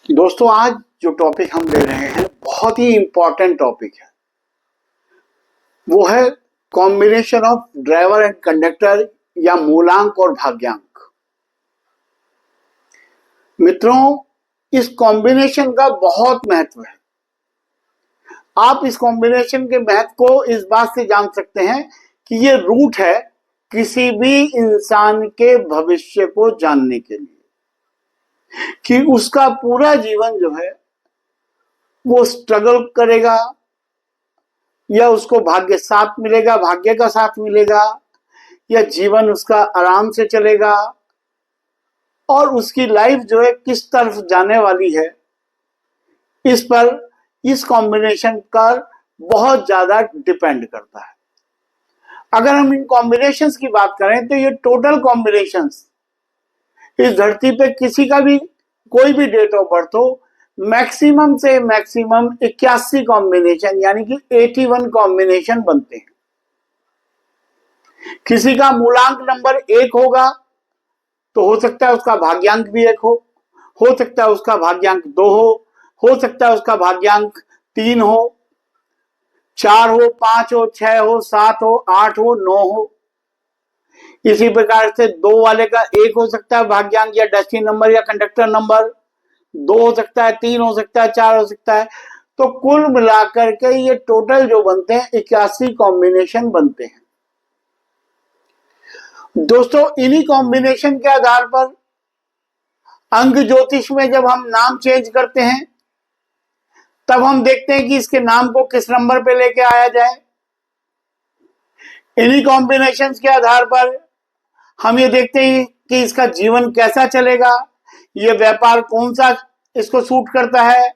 दोस्तों, आज जो टॉपिक हम ले रहे हैं बहुत ही इंपॉर्टेंट टॉपिक है। वो है combination of driver and conductor या मूलांक और भाग्यांक। मित्रों, इस कॉम्बिनेशन का बहुत महत्व है। आप इस कॉम्बिनेशन के महत्व को इस बात से जान सकते हैं कि ये रूट है किसी भी इंसान के भविष्य को जानने के लिए, कि उसका पूरा जीवन जो है वो स्ट्रगल करेगा या उसको भाग्य साथ मिलेगा, भाग्य का साथ मिलेगा, या जीवन उसका आराम से चलेगा और उसकी लाइफ जो है किस तरफ जाने वाली है, इस पर इस कॉम्बिनेशन का बहुत ज्यादा डिपेंड करता है। अगर हम इन कॉम्बिनेशंस की बात करें तो ये टोटल कॉम्बिनेशंस इस धरती पे किसी का भी कोई भी डेट ऑफ बर्थ हो, मैक्सिमम से मैक्सिमम 81 कॉम्बिनेशन यानी कि 81 कॉम्बिनेशन बनते हैं। किसी का मूलांक नंबर 1 होगा तो हो सकता है उसका भाग्यांक भी 1 हो सकता है उसका भाग्यांक 2 हो सकता है उसका भाग्यांक 3 हो, 4 हो, 5 हो, 6 हो, 7 हो, 8 हो, 9 हो। इसी प्रकार से 2 वाले का 1 हो सकता है भाग्यांक या डेस्टिनी नंबर या कंडक्टर नंबर, 2 हो सकता है, 3 हो सकता है, 4 हो सकता है। तो कुल मिलाकर के ये टोटल जो बनते हैं 81 कॉम्बिनेशन बनते हैं। दोस्तों, इन्हीं कॉम्बिनेशन के आधार पर अंक ज्योतिष में जब हम नाम चेंज करते हैं तब हम देखते हैं कि इसके नाम को किस नंबर पे लेके आया जाए। इन्हीं कॉम्बिनेशन के आधार पर हम ये देखते हैं कि इसका जीवन कैसा चलेगा, ये व्यापार कौन सा इसको सूट करता है,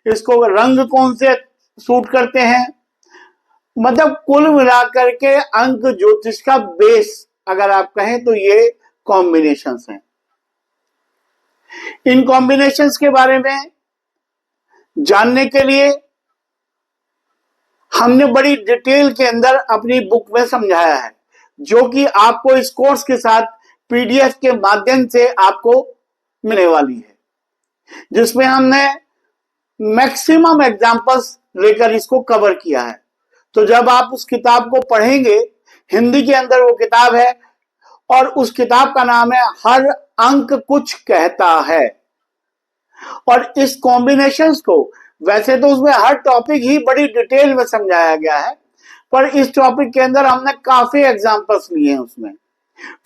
इसको रंग कौन से सूट करते हैं। मतलब कुल मिलाकर के अंक ज्योतिष का बेस अगर आप कहें तो ये कॉम्बिनेशंस हैं। इन कॉम्बिनेशंस के बारे में जानने के लिए हमने बड़ी डिटेल के अंदर अपनी बुक में समझाया है, जो कि आपको इस कोर्स के साथ पीडीएफ के माध्यम से आपको मिलने वाली है, जिसमें हमने मैक्सिमम एग्जांपल्स लेकर इसको कवर किया है। तो जब आप उस किताब को पढ़ेंगे, हिंदी के अंदर वो किताब है और उस किताब का नाम है हर अंक कुछ कहता है। और इस कॉम्बिनेशंस को वैसे तो उसमें हर टॉपिक ही बड़ी डिटेल में समझाया गया है, पर इस टॉपिक के अंदर हमने काफी एग्जांपल्स लिए हैं। उसमें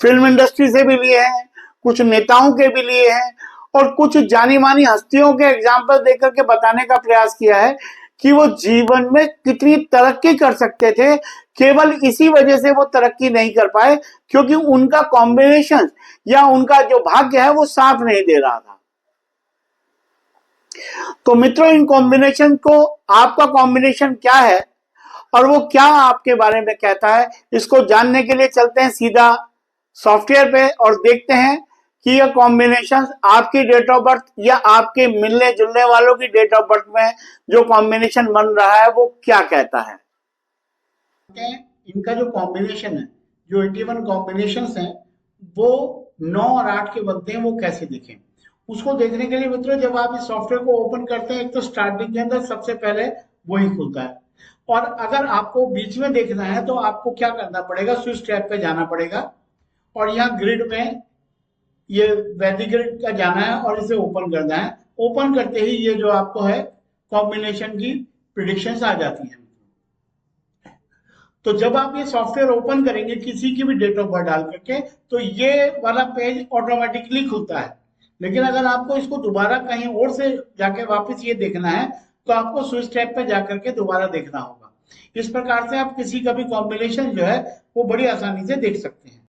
फिल्म इंडस्ट्री से भी लिए हैं, कुछ नेताओं के भी लिए हैं और कुछ जानी मानी हस्तियों के एग्जांपल देकर के बताने का प्रयास किया है कि वो जीवन में कितनी तरक्की कर सकते थे। केवल इसी वजह से वो तरक्की नहीं कर पाए क्योंकि उनका कॉम्बिनेशन या उनका जो भाग्य है वो साथ नहीं दे रहा था। तो मित्रों, इन कॉम्बिनेशन को, आपका कॉम्बिनेशन क्या है और वो क्या आपके बारे में कहता है, इसको जानने के लिए चलते हैं सीधा सॉफ्टवेयर पे और देखते हैं कि ये कॉम्बिनेशन आपकी डेट ऑफ बर्थ या आपके मिलने जुलने वालों की डेट ऑफ बर्थ में जो कॉम्बिनेशन बन रहा है वो क्या कहता है। इनका जो कॉम्बिनेशन है, जो 81 कॉम्बिनेशंस हैं, वो 9 और 8 के बनते हैं, वो कैसे दिखें उसको देखने के लिए मित्रों, जब आप इस सॉफ्टवेयर को ओपन करते हैं, एक तो स्टार्टिंग के अंदर सबसे पहले वही खुलता है। और अगर आपको बीच में देखना है तो आपको क्या करना पड़ेगा, स्विच टैब पे जाना पड़ेगा और यहाँ ग्रिड में ये वैदिक ग्रिड का जाना है और इसे ओपन करना है। ओपन करते ही ये जो आपको है कॉम्बिनेशन की प्रिडिक्शंस आ जाती है। तो जब आप ये सॉफ्टवेयर ओपन करेंगे किसी की भी डेट ऑफ बर्थ डाल करके, तो ये वाला पेज ऑटोमेटिकली खुलता है। लेकिन अगर आपको इसको दोबारा कहीं और से जाके वापस ये देखना है तो आपको स्विच टैब पे जाकर के दोबारा देखना होगा। इस प्रकार से आप किसी का भी कॉम्बिनेशन जो है वो बड़ी आसानी से देख सकते हैं।